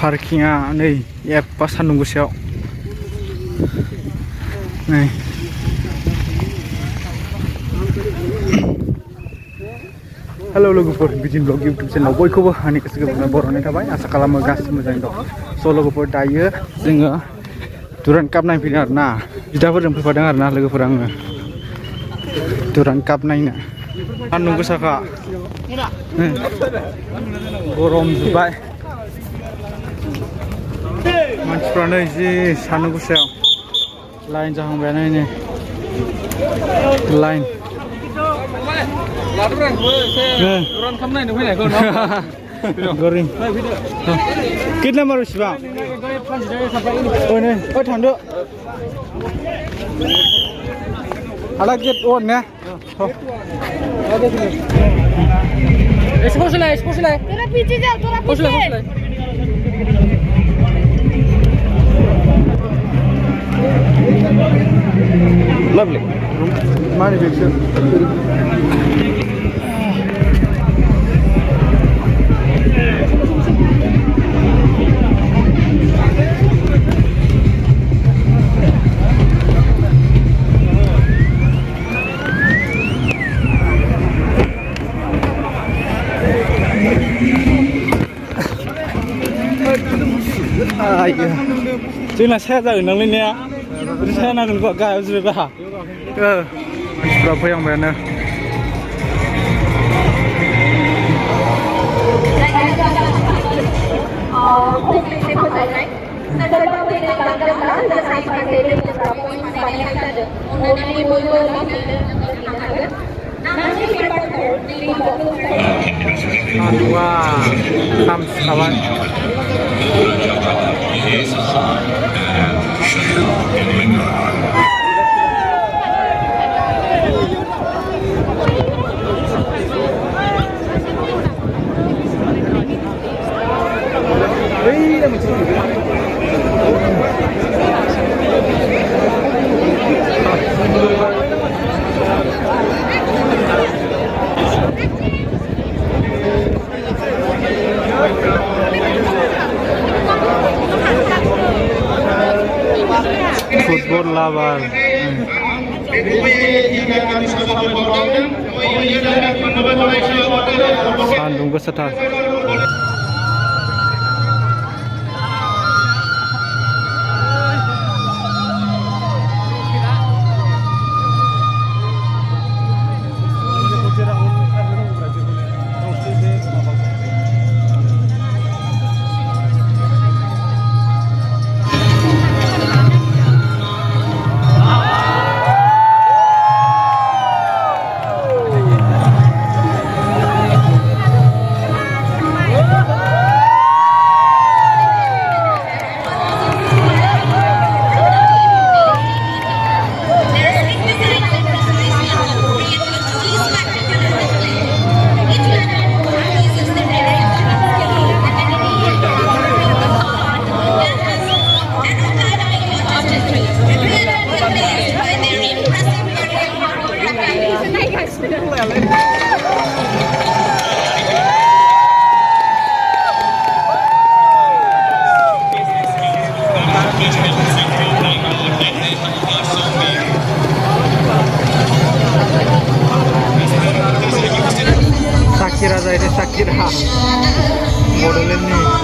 पार्किंआ नै एफा सान्दुं गोसायाव नै हेलौ लोगोफोर बिदिन ब्लग इउटुब चेनेलाव बयखौबो आंनि गोसो गोरबोनिफ्राय बरायनाय थाबाय आसा खालामो गासिबो मोजाङै दं स' लोगोफोर दायो जोङो दुरान्ड काप नायफैदों आरोना बिदाफोरजों फैफादों आरोना लोगोफोर आङो दुरान्ड काप नायनो सान्दुं गोसाखा गरम जोब्बाय मानसिफ्रा नै जि सान्दुं गोसायाव लाइन जाहांबायानो नै लाइन दुरान्ड काप नायनो फैनायखौ गरिं गेट नाम्बार बेसेबां थांदो आदा गेट अन ने स्पोर्ट्स लाइट थोड़ा पीछे जाओ थोड़ा पीछे lovely money picture जोंना साया जागोन नांलायनाया साया नांगोन गाहायाव जिरायबा मानसिफ्रा फैहांबायानो सान्दुंआ खामसिखाबाय football lover सान्दुं गोसाथार Shakira जाहैदों Shakira मडेलनि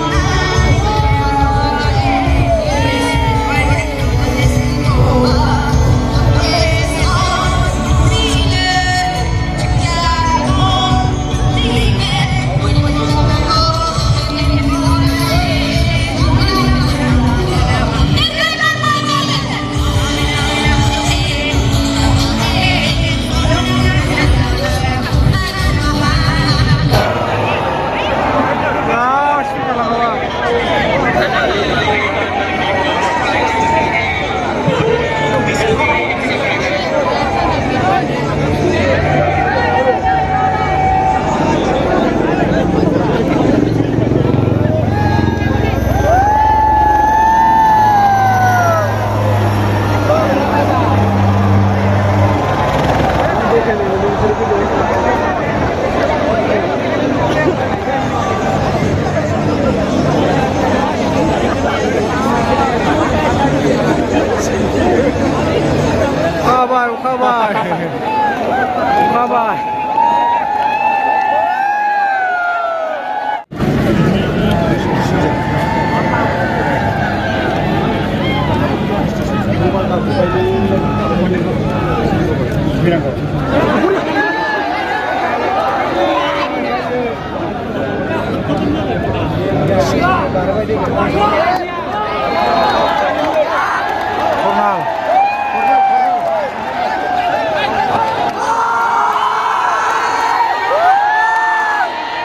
Cornal.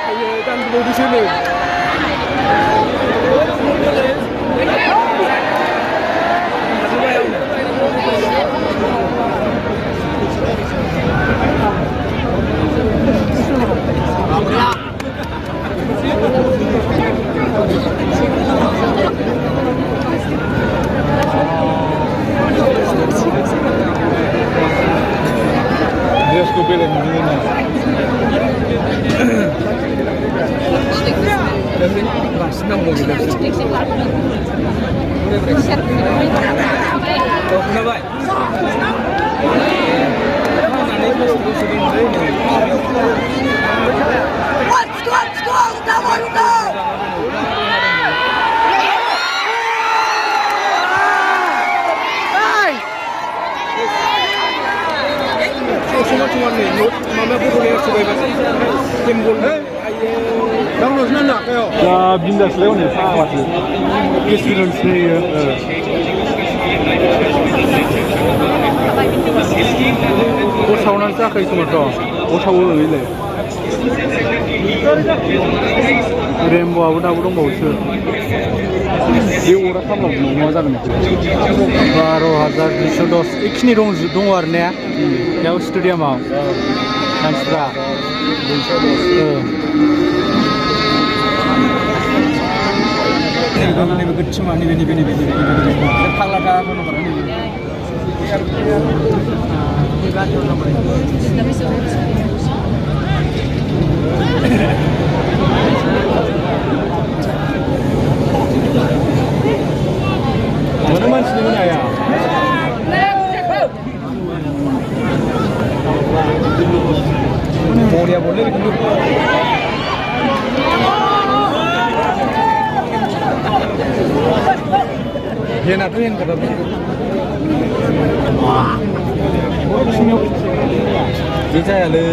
Ayo kan dulu di sini. Dia skupil ini. Senang mau kita. Kenapa? Cuma nih, mama aku boleh coba timbul. Kamu senang kayo? Ya bindas leo nih, sangat sih. Kesiran sih.我炒那啥可以怎么着？我炒我öyle. Rembo abu da burung bau sih. Dia orang sama mau zaten. 12,200 ikni dong warna ya stadiumआव मानसिफ्रा nebe kecuma nebe palaka mana manusia mana ya? mau dia boleh dulu. Dia nak tuin kata tu. Dia saya le.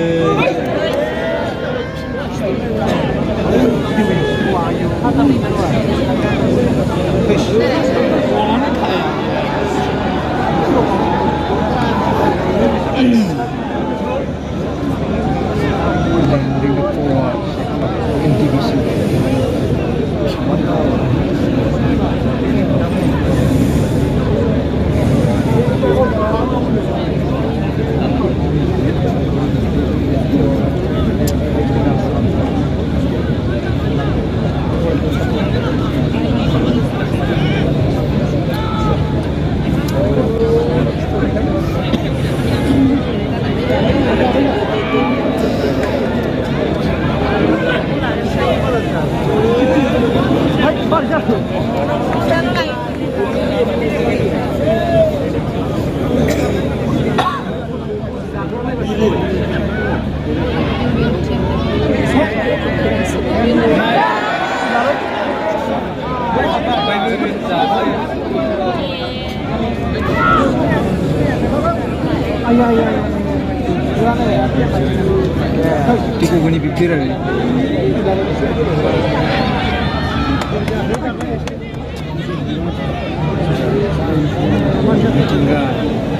Tiku gini pikir ni.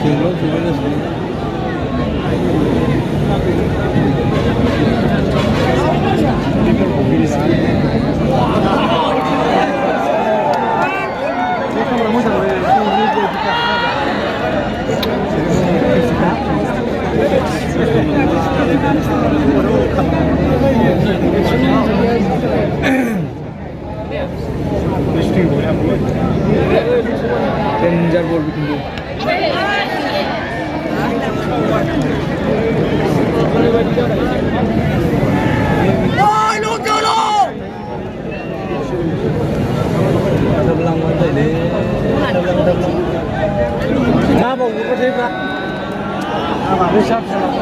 Tinggal, tinggal sini. Kenjar bol bikin tu. Oh, lu dulu. Ada belang mana ini? Ada belang. Kenapa? Bukan siapa? Apa? Siap salah.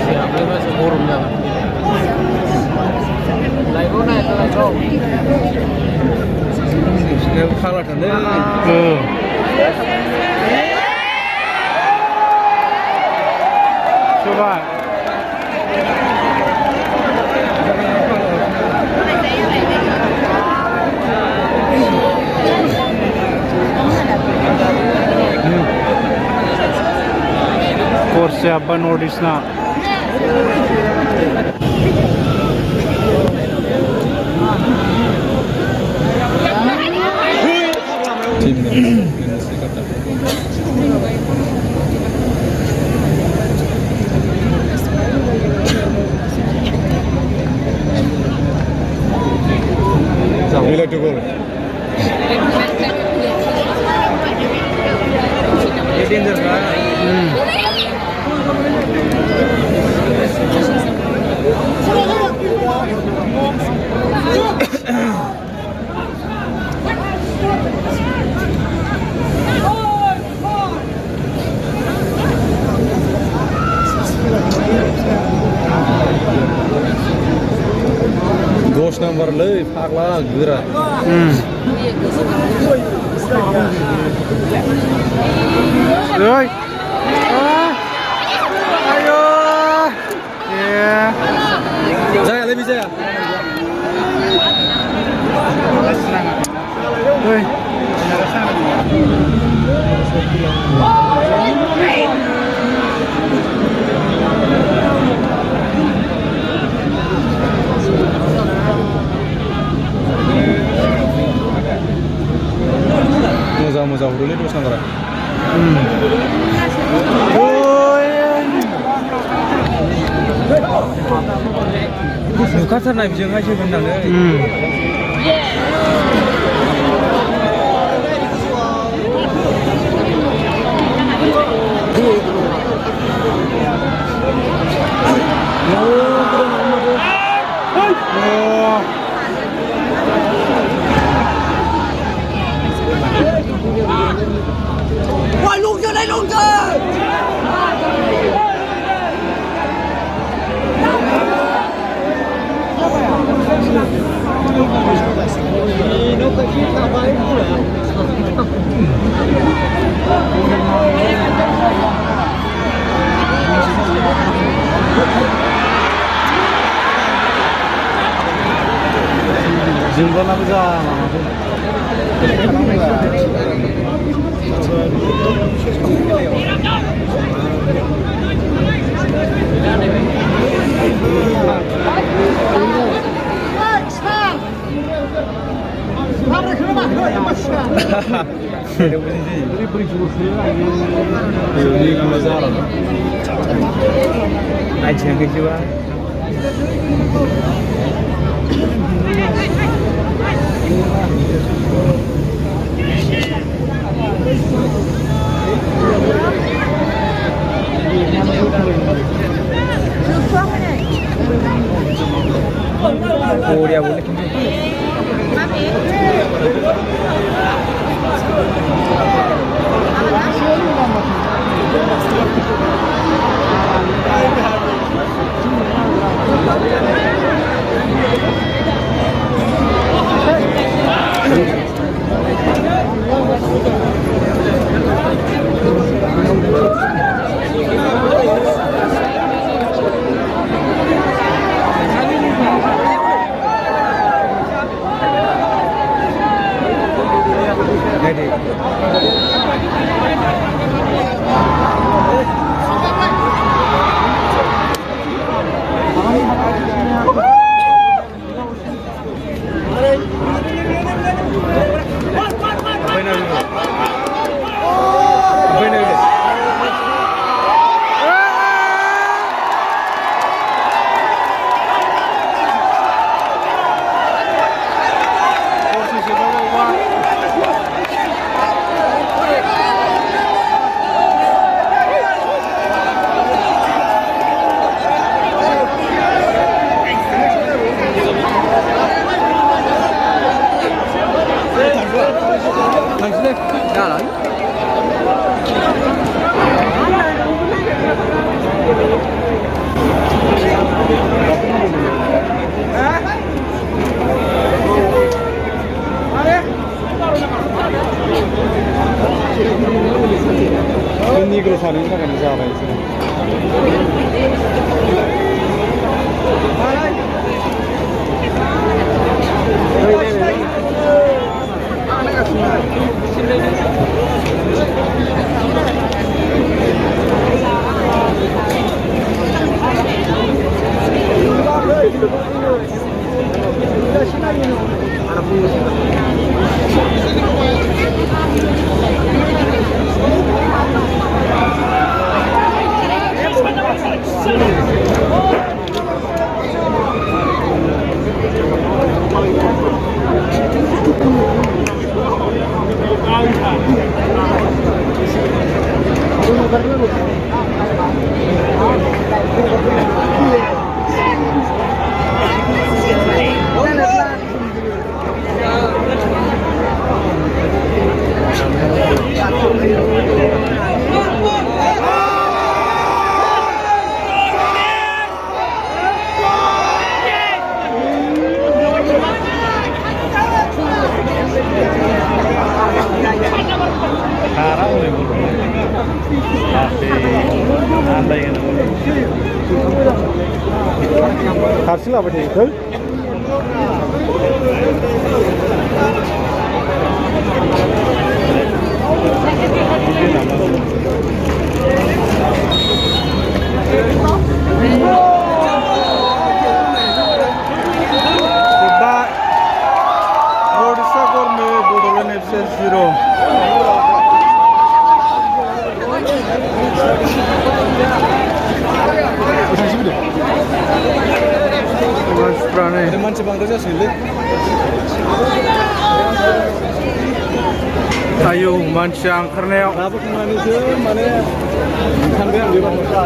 Siapa lepas forum jangan. Saya kalah tanda. Coba. ಹಬ್ಬ ನೋಡಿ ಸ್ನಾ Dos numberเลยภาคละเกลือ Rồi. Ayo. Yeah. Jaya lebih jaya. Rồi. Moza dulu terus nomor. नुखाथारनाय बिजोंहाय होननानै Ôi luôn chưa đây luôn chưa. Dừng con làm ra Ai chèn cái chưa? Oh dia boleh. हारसिं लाबाय थायो ओडिशा गरमे Bodoland FC 0 मानसि बांद्राय जासिगोनलै आयौ मानसिया ओंखारनायाव लाबोखांनानैसो माने सानबाय आं बे बाथ्राखौ